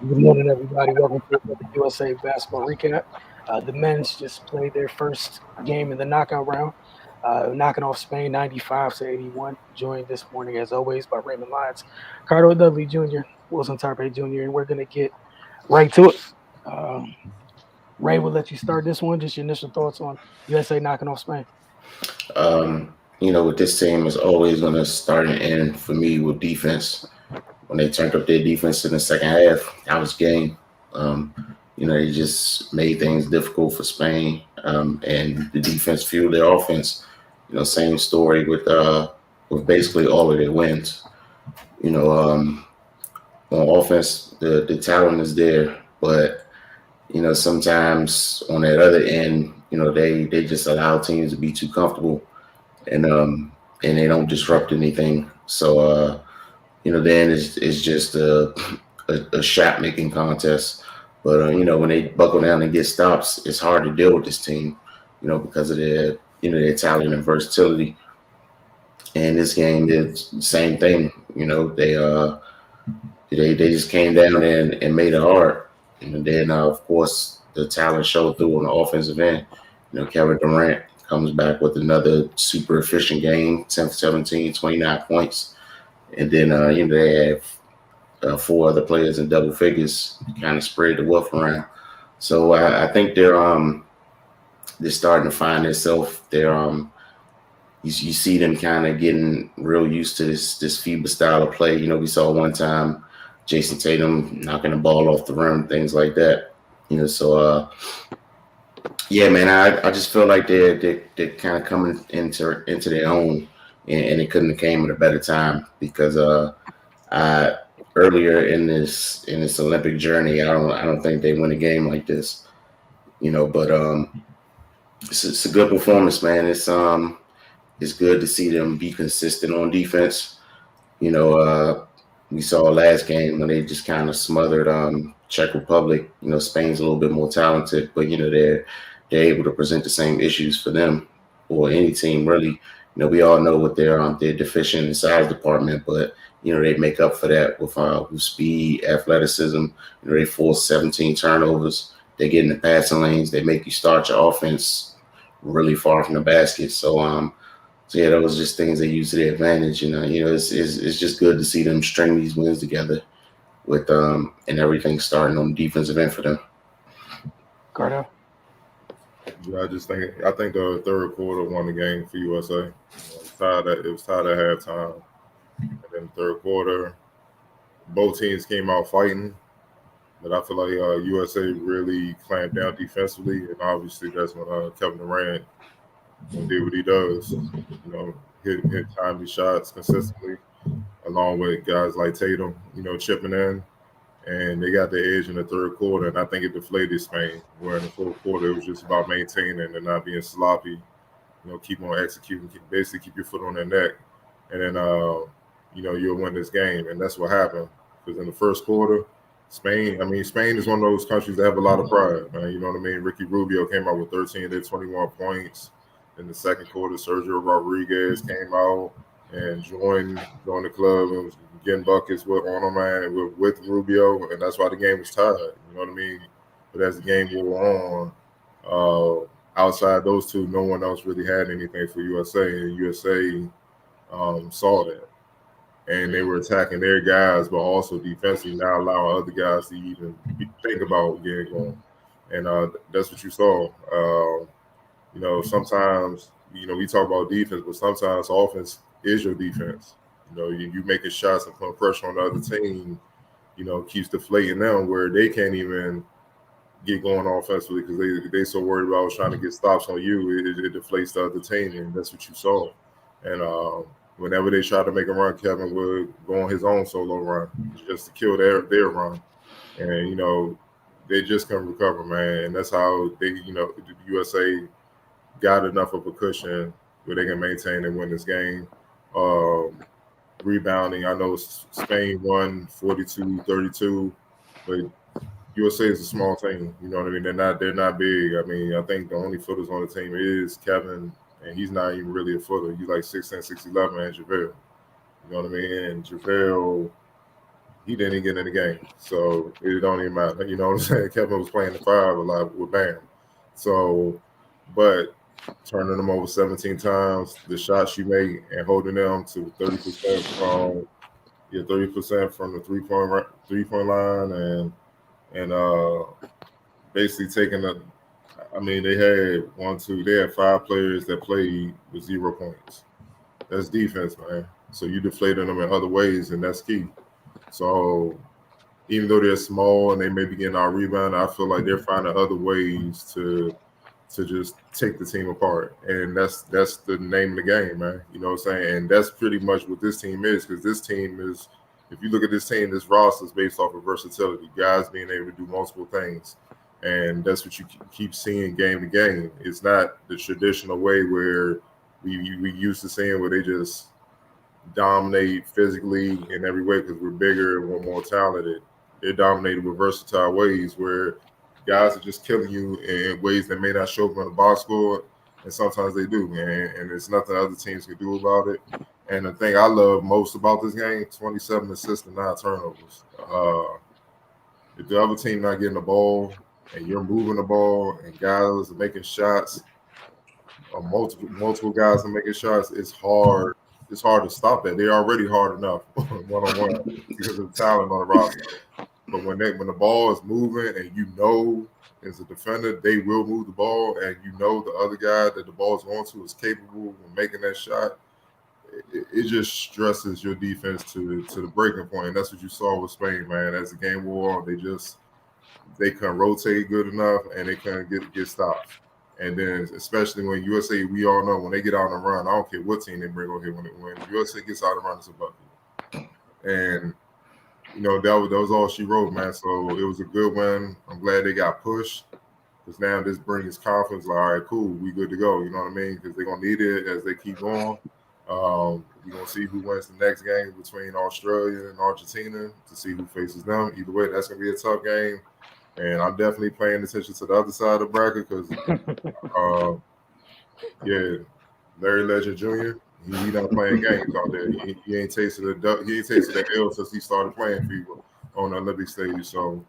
Good morning, everybody. Welcome to another USA basketball recap. The men's just played their first game in the knockout round, knocking off Spain 95-81. Joined this morning, as always, by Raymond Lyons, Cardo Dudley Jr., Wilson Tarpe Jr., and we're going to get right to it. Um, Ray, we'll let you start this one. Just your initial thoughts on USA knocking off Spain. With this team, is always going to start and end for me with defense. When they turned up their defense in the second half, that was game. They just made things difficult for Spain, and the defense fueled their offense. Same story with basically all of their wins. You know, um, on offense, the talent is there, but sometimes on that other end, they just allow teams to be too comfortable and they don't disrupt anything. So then it's just a shot making contest. But when they buckle down and get stops, it's hard to deal with this team. Because of their talent and versatility. And this game did the same thing. They just came down and made it hard. And then of course the talent showed through on the offensive end. Kevin Durant comes back with another super efficient game, 10 for 17, 29 points. And then they have four other players in double figures, kind of spread the wealth around. So I think they're starting to find themselves. You see them kind of getting real used to this FIBA style of play. We saw one time Jason Tatum knocking the ball off the rim, things like that. So yeah, man, I just feel like they're kind of coming into their own, and it couldn't have came at a better time because I earlier in this Olympic journey, I don't think they win a game like this, But it's a good performance, man. It's good to see them be consistent on defense. We saw last game when they just kind of smothered Czech Republic. Spain's a little bit more talented, but they're able to present the same issues for them or any team really. We all know what they're deficient in the size department, but they make up for that with speed, athleticism. They force 17 turnovers. They get in the passing lanes. They make you start your offense really far from the basket. So yeah, those just things they use to their advantage. It's just good to see them string these wins together with and everything starting on the defensive end for them. Cardo? Yeah, I think the third quarter won the game for USA. It was tied at halftime, and then the third quarter, both teams came out fighting. But I feel like USA really clamped down defensively, and obviously that's when Kevin Durant did what he does. Hit timely shots consistently, along with guys like Tatum, chipping in. And they got the edge in the third quarter, and I think it deflated Spain. Where in the fourth quarter, it was just about maintaining and not being sloppy. Keep on executing, basically keep your foot on their neck, and then you'll win this game. And that's what happened. Because in the first quarter, Spain is one of those countries that have a lot of pride, man. You know what I mean? Ricky Rubio came out with 13 to 21 points. In the second quarter, Sergio Rodriguez came out and joined the club and was getting buckets with on him, man, with Rubio, and that's why the game was tied. You know what I mean? But as the game wore on, outside those two, no one else really had anything for USA, and USA saw that. And they were attacking their guys, but also defensively, not allowing other guys to even think about getting going. And that's what you saw. Sometimes, we talk about defense, but sometimes offense is your defense. You making shots and putting pressure on the other team, keeps deflating them where they can't even get going offensively because they so worried about trying to get stops on you. It deflates the other team, and that's what you saw. And whenever they try to make a run, Kevin would go on his own solo run just to kill their run. And, they just couldn't recover, man. And that's how the USA got enough of a cushion where they can maintain and win this game. Rebounding, I know Spain won 42-32, but USA is a small team. You know what I mean? They're not big. I think the only footers on the team is Kevin, and he's not even really a footer. He's like 6'10", 6'11", and JaVale. You know what I mean? And JaVale he didn't even get in the game. So it don't even matter. You know what I'm saying? Kevin was playing the 5 a lot with Bam. So, but turning them over 17 times, the shots you make and holding them to 30% from 30% from the 3-point line and basically taking the. I mean, they had 5 players that played with 0 points. That's defense, man. So you deflated them in other ways, and that's key. So even though they're small and they may be getting our rebound, I feel like they're finding other ways to just take the team apart. And that's the name of the game, man. You know what I'm saying? And that's pretty much what this team is, because this team is, if you look at this team, this roster is based off of versatility, guys being able to do multiple things. And that's what you keep seeing game to game. It's not the traditional way where we used to seeing where they just dominate physically in every way because we're bigger and we're more talented. They're dominated with versatile ways where guys are just killing you in ways that may not show up on the box score, and sometimes they do, and there's nothing other teams can do about it. And the thing I love most about this game, 27 assists and 9 turnovers. If the other team not getting the ball and you're moving the ball and guys are making shots, or multiple guys are making shots, it's hard. It's hard to stop that. They're already hard enough one on one because of the talent on the roster. But when the ball is moving and you know as a defender they will move the ball and you know the other guy that the ball is going to is capable of making that shot, it just stresses your defense to the breaking point. And that's what you saw with Spain, man. As the game wore on, they couldn't rotate good enough and they couldn't get stops. And then especially when USA, we all know when they get out and run, I don't care what team they bring over here, when USA gets out and run, it's a bucket. And you know, that was all she wrote, man. So it was a good win. I'm glad they got pushed because now this brings confidence. Like, all right, cool, we good to go. You know what I mean? Because they're gonna need it as they keep going. We're gonna see who wins the next game between Australia and Argentina to see who faces them. Either way, that's gonna be a tough game. And I'm definitely paying attention to the other side of the bracket because, yeah, Larry Legend Jr. He not playing games out there. He ain't tasted that L since he started playing FIBA on the Olympic stage. So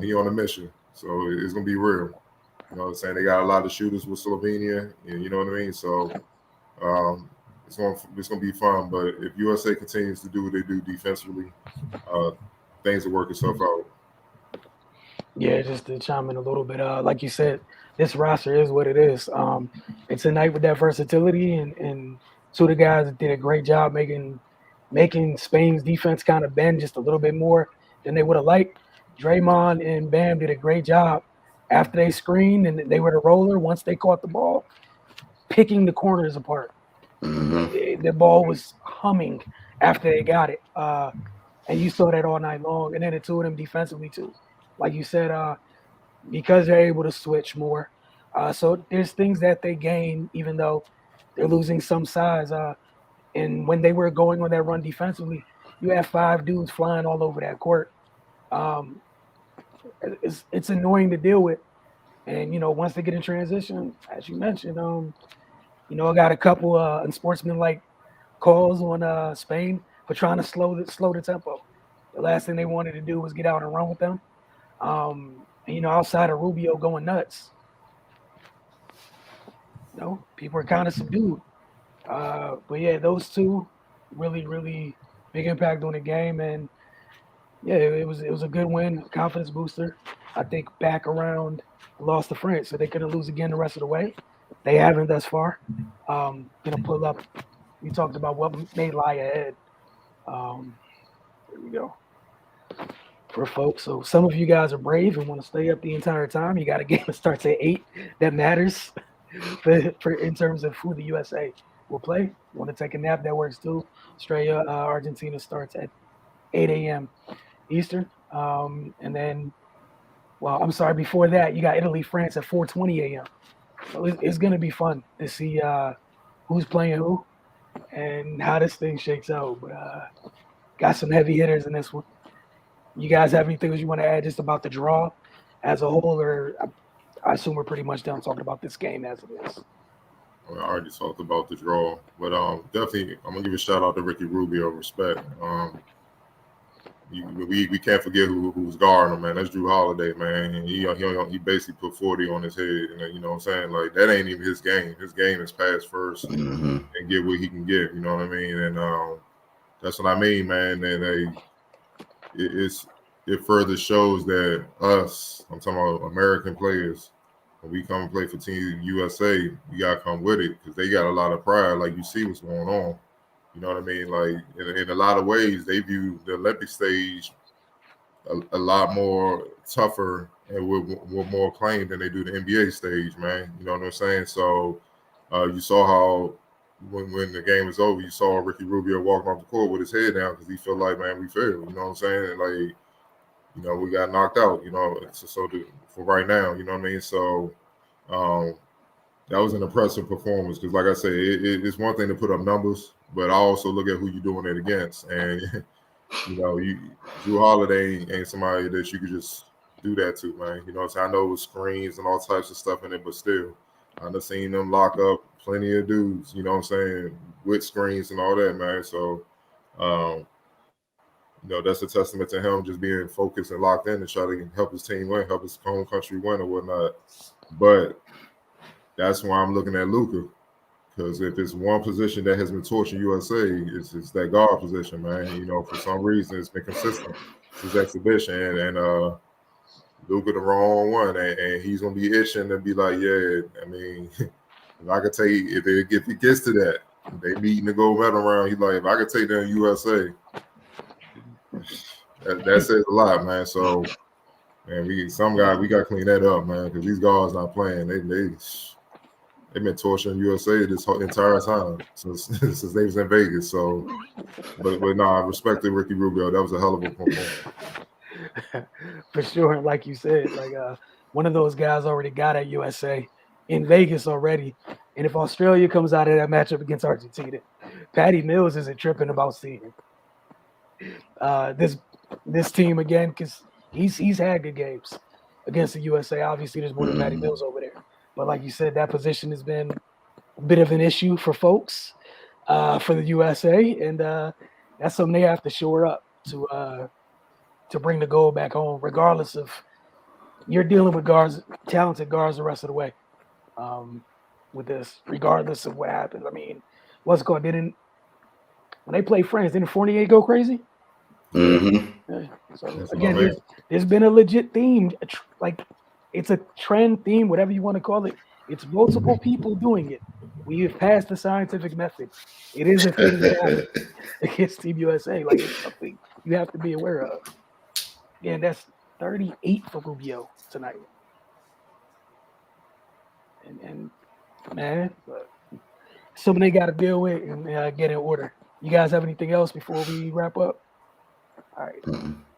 he on a mission. So it's gonna be real. You know what I'm saying? They got a lot of shooters with Slovenia, and you know what I mean. So it's gonna be fun. But if USA continues to do what they do defensively, uh, things will work itself out. Yeah, just to chime in a little bit, like you said, this roster is what it is. It's a night with that versatility, and two of the guys did a great job making Spain's defense kind of bend just a little bit more than they would have liked. Draymond and Bam did a great job after they screened and they were the roller. Once they caught the ball, picking the corners apart. The ball was humming after they got it, and you saw that all night long. And then the two of them defensively too, like you said, because they're able to switch more. So there's things that they gain, even though they're losing some size. And when they were going on that run defensively, you have 5 dudes flying all over that court. Um, it's annoying to deal with. And once they get in transition, as you mentioned, I got a couple unsportsmanlike calls on Spain for trying to slow the tempo. The last thing they wanted to do was get out and run with them. And, outside of Rubio going nuts, people are kind of subdued. But yeah, those two really, really big impact on the game, and yeah, it was a good win, confidence booster. I think back around lost to France, so they couldn't lose again the rest of the way. They haven't thus far. Gonna pull up. We talked about what may lie ahead. There we go for folks. So some of you guys are brave and want to stay up the entire time. You got a game that starts at 8 that matters for in terms of who the USA will play. You want to take a nap? That works too. Australia, Argentina starts at 8 a.m. Eastern, and then, well, I'm sorry. Before that, you got Italy, France at 4:20 a.m. So it's going to be fun to see who's playing who and how this thing shakes out. But got some heavy hitters in this one. You guys have anything that you want to add just about the draw as a whole, or I assume we're pretty much done talking about this game as it is. I already talked about the draw, but definitely I'm gonna give a shout out to Ricky Rubio. Respect. we can't forget who's guarding him, man. That's Drew Holiday, man. And he basically put 40 on his head, and you know what I'm saying? Like that ain't even his game. His game is pass first and get what he can get. You know what I mean? And that's what I mean, man. And it further shows that us, I'm talking about American players, when we come and play for Team USA, you gotta come with it because they got a lot of pride. Like you see what's going on. You know what I mean? Like in a lot of ways, they view the Olympic stage a lot more tougher and with more claim than they do the NBA stage, man. You know what I'm saying? So you saw how when the game was over, you saw Ricky Rubio walking off the court with his head down because he felt like, man, we failed. You know what I'm saying? And like, you know, we got knocked out. You know, for right now, you know what I mean? So that was an impressive performance because, like I said, it's one thing to put up numbers, but I also look at who you're doing it against. And, you know, Drew Holiday ain't somebody that you could just do that to, man. You know what I'm saying? I know it was screens and all types of stuff in it, but still, I've seen them lock up plenty of dudes, you know what I'm saying, with screens and all that, man. So, you know, that's a testament to him just being focused and locked in and try to help his team win, help his home country win or whatnot. But that's why I'm looking at Luka. Because if it's one position that has been torching USA, it's that guard position, man. You know, for some reason, it's been consistent since exhibition. And Luka the wrong one. And he's going to be itching and be like, yeah, I mean, if I could take, if it gets to that, they meet in the gold medal round, he's like, if I could take them USA, that says a lot, man. So, man, we got to clean that up, man, because these guards not playing. They've been torturing USA this whole entire time since they was in Vegas. So, but no, I respected Ricky Rubio. That was a hell of a performance. For sure, and like you said, like one of those guys already got at USA in Vegas already. And if Australia comes out of that matchup against Argentina, Patty Mills isn't tripping about seeing this team again because he's had good games against the USA. Obviously, there's more than Patty Mills over there. But like you said, that position has been a bit of an issue for folks for the USA, and that's something they have to shore up to bring the goal back home, regardless of you're dealing with guards, talented guards the rest of the way. With this, regardless of what happens. I mean, what's it called? When they play France, didn't Fournier go crazy? Mm-hmm. Yeah. So again, there's been a legit theme, like it's a trend theme, whatever you want to call it. It's multiple people doing it. We have passed the scientific method. It is a thing that happens against Team USA. Like it's something you have to be aware of. Again, that's 38 for Rubio tonight. And man, but something they got to deal with and get in order. You guys have anything else before we wrap up? All right.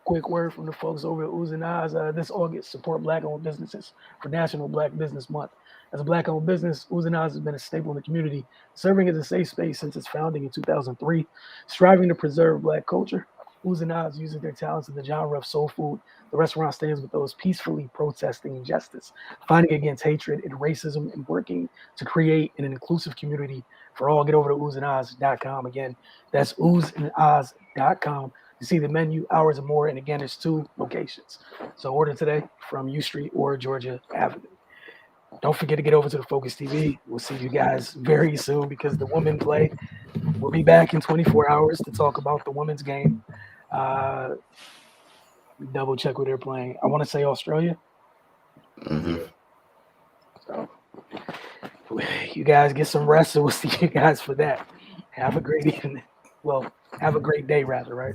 Quick word from the folks over at Oohs and Ahs. This August, support Black-owned businesses for National Black Business Month. As a Black-owned business, Oohs and Ahs has been a staple in the community, serving as a safe space since its founding in 2003, striving to preserve Black culture. Oohs and Ahs uses their talents in the genre of soul food. The restaurant stands with those peacefully protesting injustice, fighting against hatred and racism, and working to create an inclusive community for all. Get over to oohsandahs.com. Again, that's oohsandahs.com to see the menu, hours, and more. And again, there's 2 locations. So order today from U Street or Georgia Avenue. Don't forget to get over to the Focus TV. We'll see you guys very soon because the women play. We'll be back in 24 hours to talk about the women's game. Double check what they're playing. I want to say Australia. Mm-hmm. So you guys get some rest, and we'll see you guys for that. Have a great evening. Well, have a great day, rather, right?